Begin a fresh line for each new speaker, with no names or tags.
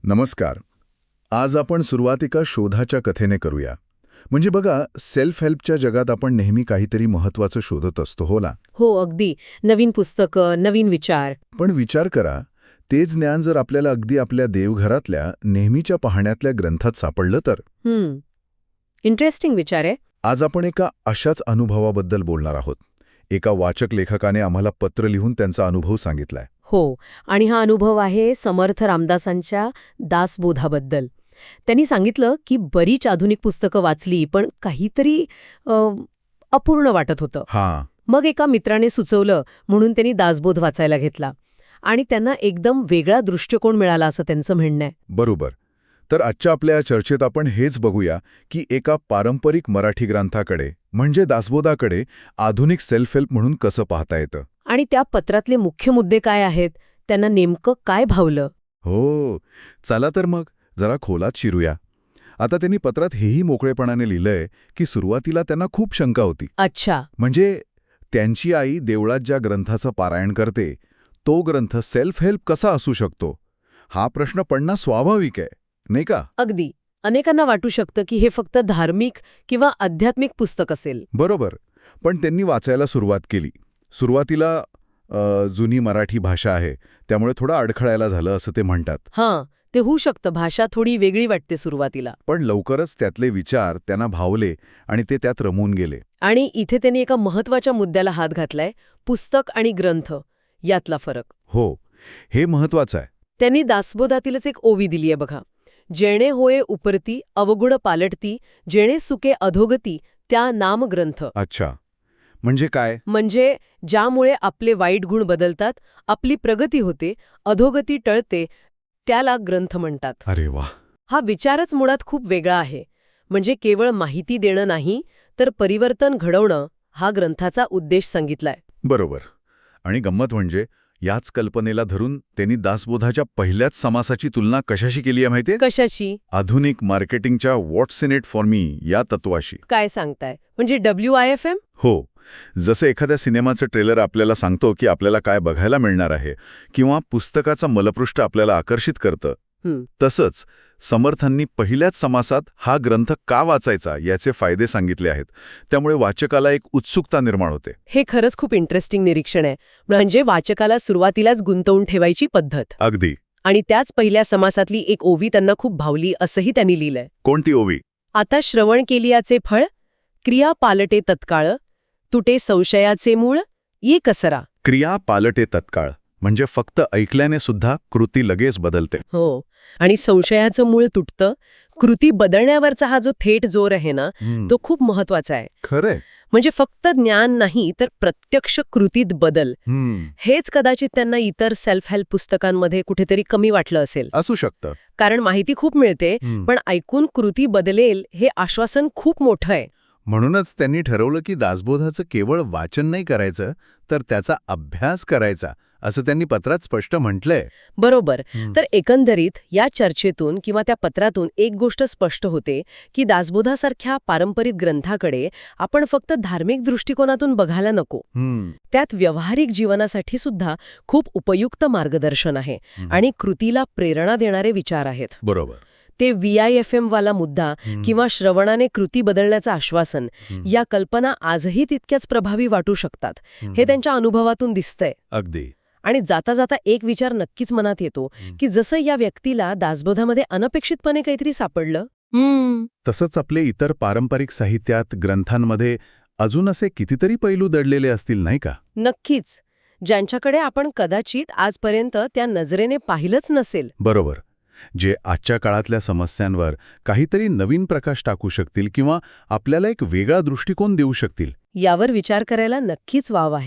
नमस्कार. आज आपण सुरुवात एका शोधाच्या कथेने करूया. म्हणजे बघा, सेल्फ हेल्पच्या जगात आपण नेहमी काहीतरी महत्त्वाचं शोधत असतो, हो ना?
हो, अगदी. नवीन पुस्तकं, नवीन विचार.
पण विचार करा, तेच ज्ञान जर आपल्याला अगदी आपल्या देवघरातल्या नेहमीच्या पाहण्यातल्या ग्रंथात सापडलं तर?
इंटरेस्टिंग विचार आहे.
आज आपण एका अशाच अनुभवाबद्दल बोलणार आहोत. एका वाचक लेखकाने आम्हाला पत्र लिहून त्यांचा अनुभव सांगितलाय.
हो, आणि हा अनुभव आहे समर्थ रामदासांच्या दासबोधाबद्दल. त्यांनी सांगितलं की बरीच आधुनिक पुस्तकं वाचली, पण काहीतरी अपूर्ण वाटत होतं.
हां.
मग एका मित्राने सुचवलं म्हणून त्यांनी दासबोध वाचायला घेतला. आणि त्यांना एकदम वेगळा दृष्टिकोन मिळाला असं त्यांचं म्हणणं आहे.
बरोबर. तर आजच्या आपल्या चर्चेत आपण हेच बघूया की एका पारंपरिक मराठी ग्रंथाकडे म्हणजे दासबोधाकडे आधुनिक सेल्फ हेल्प म्हणून कसं पाहता येतं.
आणि त्या पत्रातले मुख्य मुद्दे काय आहेत, त्यांना नेमकं काय भावलं.
हो, चला तर मग जरा खोलात शिरूया. आता त्यांनी पत्रात हेही मोकळेपणाने लिहिलंय की सुरुवातीला त्यांना खूप शंका होती.
अच्छा.
म्हणजे त्यांची आई देवळात ज्या ग्रंथाचं पारायण करते, तो ग्रंथ सेल्फ हेल्प कसा असू शकतो, हा प्रश्न पडणं स्वाभाविक आहे, नाही का?
अगदी. अनेकांना वाटू शकतं की हे फक्त धार्मिक किंवा आध्यात्मिक पुस्तक असेल.
बरोबर. पण त्यांनी वाचायला सुरुवात केली. सुरुवातीला जुनी मराठी भाषा आहे, त्यामुळे थोडं अडखळायला झालं असं ते म्हणतात.
हां, ते होऊ शकतं. भाषा थोडी वेगळी वाटते सुरुवातीला.
पण लवकरच त्यातले विचार त्यांना भावले आणि ते त्यात रमून गेले.
आणि इथे त्यांनी एका महत्वाच्या मुद्द्याला हात घातलाय, पुस्तक आणि ग्रंथ यातला फरक.
हो, हे महत्वाचं आहे.
त्यांनी दासबोधातीलच एक ओवी दिलीये बघा. जेणे होये उपरती अवगुण पालटती, जेणे सुके अधोगती त्या नाम ग्रंथ.
अच्छा, म्हणजे काय?
म्हणजे ज्यामुळे आपले वाईट गुण बदलतात, आपली प्रगती होते, अधोगती टळते, त्याला ग्रंथ म्हणतात.
अरे वा.
हा विचारच मुळात खूप वेगळा आहे. म्हणजे केवळ माहिती देणं नाही, तर परिवर्तन घडवणं हा ग्रंथाचा उद्देश सांगितलाय.
बरोबर. आणि गंमत म्हणजे याच कल्पनेला धरून त्यांनी दासबोधाच्या पहिल्याच समासाची तुलना कशाशी केली आहे माहितीये?
कशाची?
आधुनिक मार्केटिंगच्या व्हॉट्स इन इट फॉर मी या तत्वाशी.
काय सांगताय? म्हणजे WIFM?
हो. जसं एखाद्या सिनेमाचं ट्रेलर आपल्याला सांगतो की आपल्याला काय बघायला मिळणार आहे, किंवा पुस्तकाचं मलपृष्ठ आपल्याला आकर्षित करतं, तसंच समर्थांनी पहिल्याच समासात हा ग्रंथ का वाचायचा याचे फायदे सांगितले आहेत. त्यामुळे वाचकाला एक उत्सुकता निर्माण होते.
हे खरंच खूप इंटरेस्टिंग निरीक्षण आहे. म्हणजे वाचकाला सुरुवातीलाच गुंतवून ठेवायची पद्धत.
अगदी.
आणि त्याच पहिल्या समासातली एक ओवी त्यांना खूप भावली असंही त्यांनी लिहिलंय.
कोणती ओवी?
आता श्रवण केलियाचे फळ, क्रिया पालटे तत्काळ, तुटे संशयाचे मूळ, ये कसरा.
क्रिया पालटे तत्काळ म्हणजे फक्त ऐकल्याने सुद्धा कृती लगेच बदलते.
हो, आणि संशयाचं मूळ तुटतं. कृती बदलण्यावरचा हा जो थेट जोर आहे ना, तो खूप महत्वाचा आहे.
खरंय.
म्हणजे फक्त ज्ञान नाही, तर प्रत्यक्ष कृतीत बदल. हेच कदाचित त्यांना इतर सेल्फ हेल्प पुस्तकांमध्ये कुठेतरी कमी वाटलं असेल.
असू शकतं.
कारण माहिती खूप मिळते, पण ऐकून कृती बदलेल हे आश्वासन खूप मोठं आहे.
म्हणूनच त्यांनी ठरवलं की दासबोधाचं केवळ वाचन नाही करायचं, तर त्याचा अभ्यास करायचा, असं त्यांनी पत्रात स्पष्ट म्हटलंय.
बरोबर. तर एकंदरीत या चर्चेतून किंवा त्या पत्रातून एक गोष्ट स्पष्ट होते की दासबोधासारख्या पारंपरिक ग्रंथाकडे आपण फक्त धार्मिक दृष्टिकोनातून बघायला नको. त्यात व्यावहारिक जीवनासाठी सुद्धा खूप उपयुक्त मार्गदर्शन आहे आणि कृतीला प्रेरणा देणारे विचार आहेत.
बरोबर.
ते WIFM वाला मुद्दा किंवा श्रवणाने कृती बदलण्याचं आश्वासन, या कल्पना आजही तितक्याच प्रभावी वाटू शकतात. हे त्यांच्या अनुभवातून दिसतंय.
अगदी.
आणि जाता जाता एक विचार नक्कीच मनात येतो की जसं या व्यक्तीला दासबोधामध्ये अनपेक्षितपणे काहीतरी सापडलं,
तसंच आपले इतर पारंपरिक साहित्यात, ग्रंथांमध्ये अजून असे कितीतरी पैलू दडलेले असतील, नाही का?
नक्कीच. ज्यांच्याकडे आपण कदाचित आजपर्यंत त्या नजरेने पाहिलंच नसेल.
बरोबर. जे आजच्या काळातल्या समस्यांवर काहीतरी नवीन प्रकाश टाकू शकतील किंवा आपल्याला एक वेगळा दृष्टिकोन देऊ शकतील.
यावर विचार करायला नक्कीच वाव आहे.